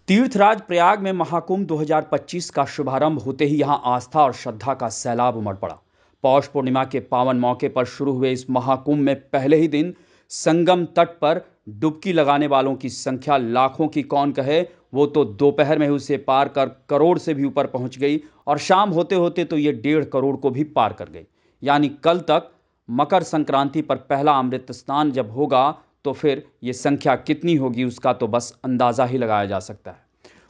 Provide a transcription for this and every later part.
तीर्थराज प्रयाग में महाकुंभ 2025 का शुभारंभ होते ही यहां आस्था और श्रद्धा का सैलाब उमड़ पड़ा। पौष पूर्णिमा के पावन मौके पर शुरू हुए इस महाकुंभ में पहले ही दिन संगम तट पर डुबकी लगाने वालों की संख्या लाखों की कौन कहे, वो तो दोपहर में ही उसे पार कर करोड़ से भी ऊपर पहुंच गई और शाम होते होते तो ये 1.5 करोड़ को भी पार कर गई। यानी कल तक मकर संक्रांति पर पहला अमृत स्नान जब होगा तो फिर ये संख्या कितनी होगी उसका तो बस अंदाजा ही लगाया जा सकता है।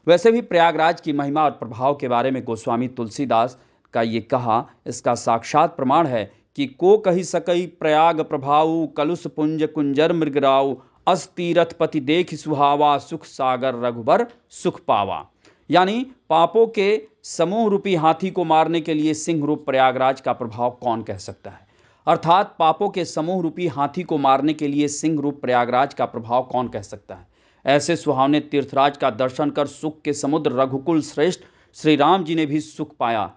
वैसे भी प्रयागराज की महिमा और प्रभाव के बारे में गोस्वामी तुलसीदास का ये कहा इसका साक्षात प्रमाण है कि को कही सकई प्रयाग प्रभाऊ कलुष पुंज कुंजर मृगराऊ अस तीरथ पति देख सुहावा सुख सागर रघुबर सुख पावा। यानी पापों के समूह रूपी हाथी को मारने के लिए सिंह रूप प्रयागराज का प्रभाव कौन कह सकता है। अर्थात पापों के समूह रूपी हाथी को मारने के लिए सिंह रूप प्रयागराज का प्रभाव कौन कह सकता है। ऐसे सुहावने तीर्थराज का दर्शन कर सुख के समुद्र रघुकुल श्रेष्ठ श्री राम जी ने भी सुख पाया।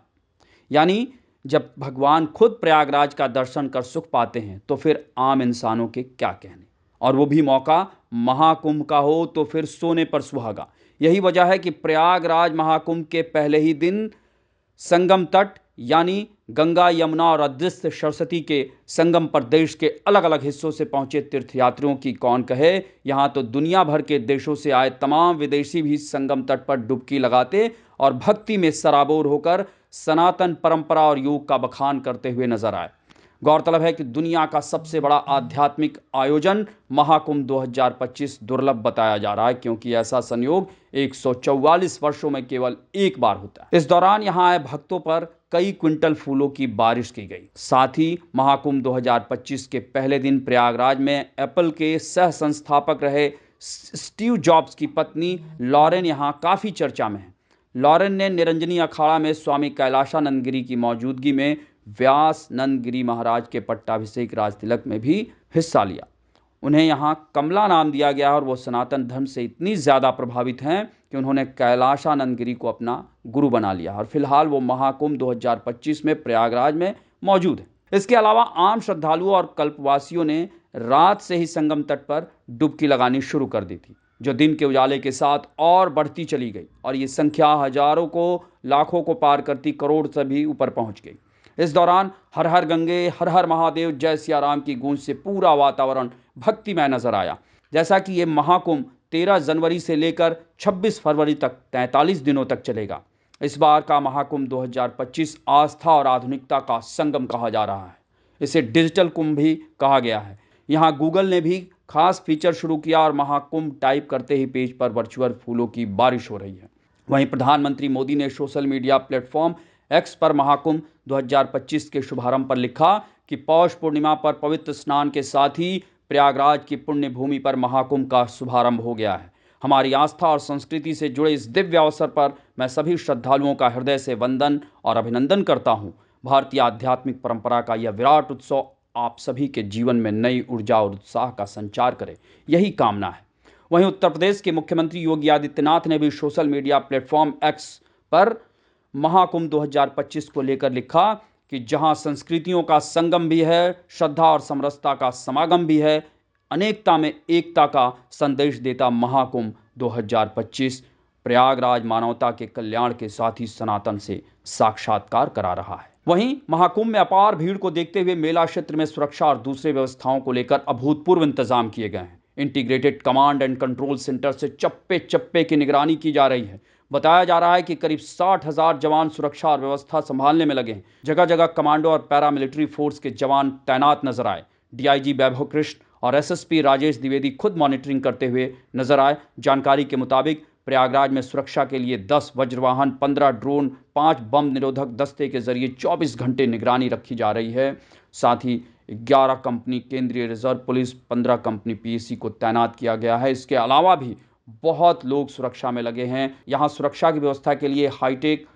यानी जब भगवान खुद प्रयागराज का दर्शन कर सुख पाते हैं तो फिर आम इंसानों के क्या कहने, और वो भी मौका महाकुंभ का हो तो फिर सोने पर सुहागा। यही वजह है कि प्रयागराज महाकुंभ के पहले ही दिन संगम तट यानी गंगा यमुना और अदृश्य सरस्वती के संगम पर देश के अलग अलग हिस्सों से पहुंचे तीर्थयात्रियों की कौन कहे। यहां तो दुनिया भर के देशों से आए तमाम विदेशी भी संगम तट पर डुबकी लगाते और भक्ति में सराबोर होकर सनातन परंपरा और योग का बखान करते हुए नजर आए। गौरतलब है कि दुनिया का सबसे बड़ा आध्यात्मिक आयोजन महाकुंभ 2025 दुर्लभ बताया जा रहा है, क्योंकि ऐसा संयोग 144 वर्षों में केवल एक बार होता है। इस दौरान यहां आए भक्तों पर कई क्विंटल फूलों की बारिश की गई। साथ ही महाकुंभ 2025 के पहले दिन प्रयागराज में एप्पल के सह संस्थापक रहे स्टीव जॉब्स की पत्नी लॉरेन यहां काफी चर्चा में है। लॉरेन ने निरंजनी अखाड़ा में स्वामी कैलाशानंद गिरी की मौजूदगी में व्यास नंद गिरी महाराज के पट्टाभिषेक राज तिलक में भी हिस्सा लिया। उन्हें यहाँ कमला नाम दिया गया और वो सनातन धर्म से इतनी ज़्यादा प्रभावित हैं कि उन्होंने कैलाशानंद गिरी को अपना गुरु बना लिया और फिलहाल वो महाकुंभ 2025 में प्रयागराज में मौजूद है। इसके अलावा आम श्रद्धालुओं और कल्पवासियों ने रात से ही संगम तट पर डुबकी लगानी शुरू कर दी थी, जो दिन के उजाले के साथ और बढ़ती चली गई और ये संख्या हजारों को लाखों को पार करती करोड़ से भी ऊपर पहुंच गई। इस दौरान हर हर गंगे हर हर महादेव जय सिया राम की गूंज से पूरा वातावरण भक्तिमय नजर आया। जैसा कि ये महाकुंभ 13 जनवरी से लेकर 26 फरवरी तक 43 दिनों तक चलेगा। इस बार का महाकुंभ 2025 आस्था और आधुनिकता का संगम कहा जा रहा है। इसे डिजिटल कुंभ भी कहा गया है। यहाँ गूगल ने भी खास फीचर शुरू किया और महाकुंभ टाइप करते ही पेज पर वर्चुअल फूलों की बारिश हो रही है। वहीं प्रधानमंत्री मोदी ने सोशल मीडिया प्लेटफॉर्म एक्स पर महाकुंभ 2025 के शुभारंभ पर लिखा कि पौष पूर्णिमा पर पवित्र स्नान के साथ ही प्रयागराज की पुण्य भूमि पर महाकुंभ का शुभारंभ हो गया है। हमारी आस्था और संस्कृति से जुड़े इस दिव्य अवसर पर मैं सभी श्रद्धालुओं का हृदय से वंदन और अभिनंदन करता हूँ। भारतीय आध्यात्मिक परंपरा का यह विराट उत्सव आप सभी के जीवन में नई ऊर्जा और उत्साह का संचार करे, यही कामना है। वहीं उत्तर प्रदेश के मुख्यमंत्री योगी आदित्यनाथ ने भी सोशल मीडिया प्लेटफॉर्म एक्स पर महाकुंभ 2025 को लेकर लिखा कि जहां संस्कृतियों का संगम भी है, श्रद्धा और समरसता का समागम भी है, अनेकता में एकता का संदेश देता महाकुंभ 2025 प्रयागराज मानवता के कल्याण के साथ ही सनातन से साक्षात्कार करा रहा है। वहीं महाकुंभ में अपार भीड़ को देखते हुए मेला क्षेत्र में सुरक्षा और दूसरे व्यवस्थाओं को लेकर अभूतपूर्व इंतजाम किए गए हैं। Integrated command and control centre से चप्पे चप्पे की निगरानी की जा रही है। बताया जा रहा है कि करीब 60,000 जवान सुरक्षा और व्यवस्था संभालने में लगे हैं। जगह जगह कमांडो और पैरामिलिट्री फोर्स के जवान तैनात नजर आए। डीआईजी वैभव कृष्ण और एसएसपी राजेश द्विवेदी खुद मॉनिटरिंग करते हुए नजर आए। जानकारी के मुताबिक प्रयागराज में सुरक्षा के लिए 10 वज्रवाहन, 15 ड्रोन, 5 बम निरोधक दस्ते के जरिए 24 घंटे निगरानी रखी जा रही है। साथ ही 11 कंपनी केंद्रीय रिजर्व पुलिस, 15 कंपनी पीएसी को तैनात किया गया है। इसके अलावा भी बहुत लोग सुरक्षा में लगे हैं। यहाँ सुरक्षा की व्यवस्था के लिए हाईटेक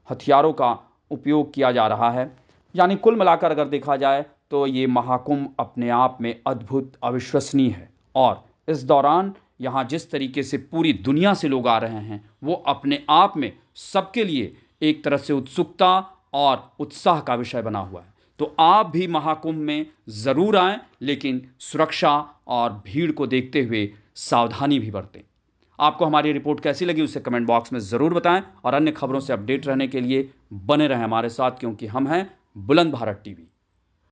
हथियारों का उपयोग किया जा रहा है। यानी कुल मिलाकर अगर देखा जाए तो ये महाकुंभ अपने आप में अद्भुत, अविश्वसनीय है। और इस दौरान यहाँ जिस तरीके से पूरी दुनिया से लोग आ रहे हैं वो अपने आप में सबके लिए एक तरह से उत्सुकता और उत्साह का विषय बना हुआ है। तो आप भी महाकुंभ में ज़रूर आएं, लेकिन सुरक्षा और भीड़ को देखते हुए सावधानी भी बरतें। आपको हमारी रिपोर्ट कैसी लगी उसे कमेंट बॉक्स में ज़रूर बताएं और अन्य खबरों से अपडेट रहने के लिए बने रहें हमारे साथ, क्योंकि हम हैं बुलंद भारत टीवी।